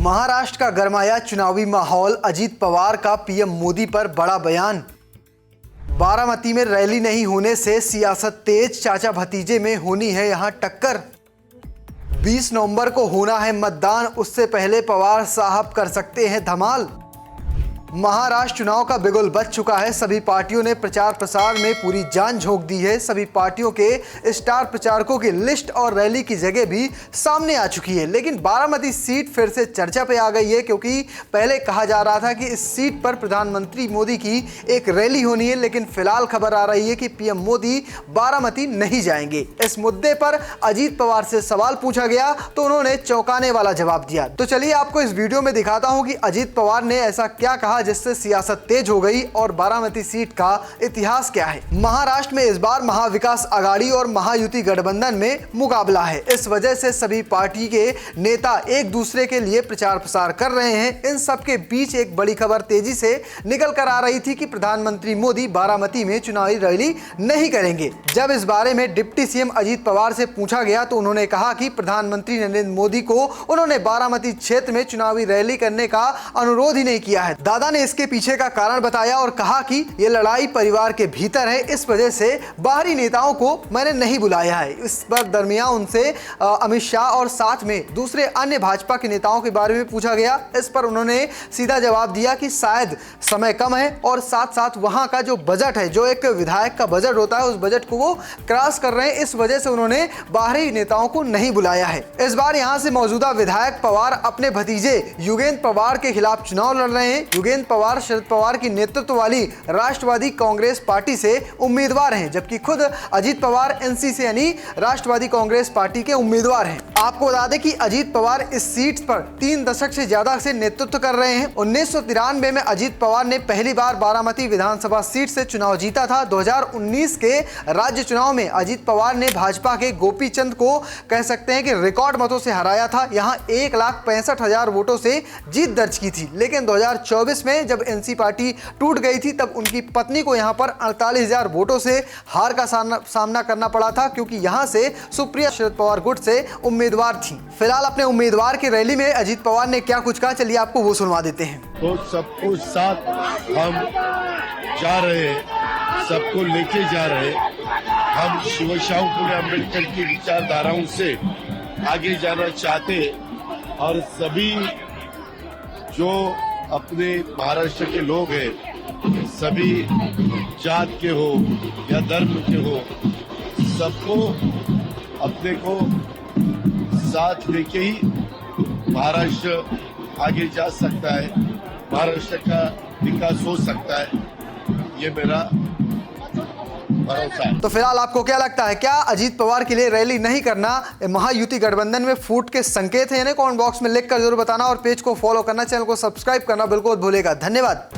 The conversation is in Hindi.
महाराष्ट्र का गरमाया चुनावी माहौल, अजीत पवार का पीएम मोदी पर बड़ा बयान। बारामती में रैली नहीं होने से सियासत तेज, चाचा भतीजे में होनी है यहां टक्कर। 20 नवंबर को होना है मतदान, उससे पहले पवार साहब कर सकते हैं धमाल। महाराष्ट्र चुनाव का बिगुल बज चुका है, सभी पार्टियों ने प्रचार प्रसार में पूरी जान झोंक दी है। सभी पार्टियों के स्टार प्रचारकों की लिस्ट और रैली की जगह भी सामने आ चुकी है। लेकिन बारामती सीट फिर से चर्चा पे आ गई है, क्योंकि पहले कहा जा रहा था कि इस सीट पर प्रधानमंत्री मोदी की एक रैली होनी है, लेकिन फिलहाल खबर आ रही है कि पीएम मोदी बारामती नहीं जाएंगे। इस मुद्दे पर अजीत पवार से सवाल पूछा गया तो उन्होंने चौंकाने वाला जवाब दिया। तो चलिए आपको इस वीडियो में दिखाता हूं कि अजीत पवार ने ऐसा क्या कहा जिससे सियासत तेज हो गई और बारामती सीट का इतिहास क्या है। महाराष्ट्र में इस बार महाविकास आघाड़ी और महायुति गठबंधन में मुकाबला है। इस वजह से सभी पार्टी के नेता एक दूसरे के लिए प्रचार प्रसार कर रहे हैं। इन सब के बीच एक बड़ी खबर तेजी से निकल कर आ रही थी कि प्रधानमंत्री मोदी बारामती में चुनावी रैली नहीं करेंगे। जब इस बारे में डिप्टी सीएम अजीत पवार से पूछा गया तो उन्होंने कहा कि प्रधानमंत्री नरेंद्र मोदी को उन्होंने बारामती क्षेत्र में चुनावी रैली करने का अनुरोध ही नहीं किया है। दादा ने इसके पीछे का कारण बताया और कहा कि यह लड़ाई परिवार के भीतर है, इस वजह से बाहरी नेताओं को मैंने नहीं बुलाया है। इस पर दरमियान उनसे अमित शाह और साथ में दूसरे अन्य भाजपा के नेताओं के बारे में पूछा गया। इस पर उन्होंने सीधा जवाब दिया कि शायद समय कम है और साथ साथ वहां का जो बजट है, जो एक विधायक का बजट होता है, उस बजट को वो क्रॉस कर रहे हैं। इस वजह से उन्होंने बाहरी नेताओं को नहीं बुलाया है। इस बार यहां से मौजूदा विधायक पवार अपने भतीजे युगेंद्र पवार के खिलाफ चुनाव लड़ रहे हैं। युगेंद्र पवार शरद पवार की नेतृत्व वाली राष्ट्रवादी कांग्रेस पार्टी से उम्मीदवार हैं, जबकि खुद अजीत पवार एनसी से यानी राष्ट्रवादी कांग्रेस पार्टी के उम्मीदवार हैं। आपको बता दें कि अजीत पवार इस सीट पर 3 दशक से ज्यादा से नेतृत्व कर रहे हैं। 1993 में अजीत पवार ने पहली बार बारामती विधानसभा सीट से चुनाव जीता था। 2019 के राज्य चुनाव में अजीत पवार ने भाजपा के गोपी चंद को कह सकते हैं कि रिकॉर्ड मतों से हराया था। यहां 1,65,000 वोटों से जीत दर्ज की थी। लेकिन 2024 में जब एनसी पार्टी टूट गई थी तब उनकी पत्नी को यहां पर 48,000 वोटों से हार का सामना करना पड़ा था, क्योंकि यहां से सुप्रिया शरद पवार गुट से उम्मीदवार थी। फिलहाल अपने उम्मीदवार की रैली में अजीत पवार ने क्या कुछ कहा, चलिए आपको वो सुनवा देते हैं। तो सबको साथ हम जा रहे हैं, सबको लेके जा रहे हैं। हम शिवशाहू फुले अम्बेडकर की विचारधाराओं से आगे जाना चाहते हैं और सभी जो अपने महाराष्ट्र के लोग हैं, सभी जात के हो या धर्म के हो, सबको अपने को साथ लेके ही महाराष्ट्र आगे जा सकता है, महाराष्ट्र का विकास हो सकता है, ये मेरा भरोसा है। तो फिलहाल आपको क्या लगता है, क्या अजीत पवार के लिए रैली नहीं करना महायुति गठबंधन में फूट के संकेत है? कमेंट बॉक्स में लिख कर जरूर बताना और पेज को फॉलो करना, चैनल को सब्सक्राइब करना बिल्कुल भूलेगा। धन्यवाद।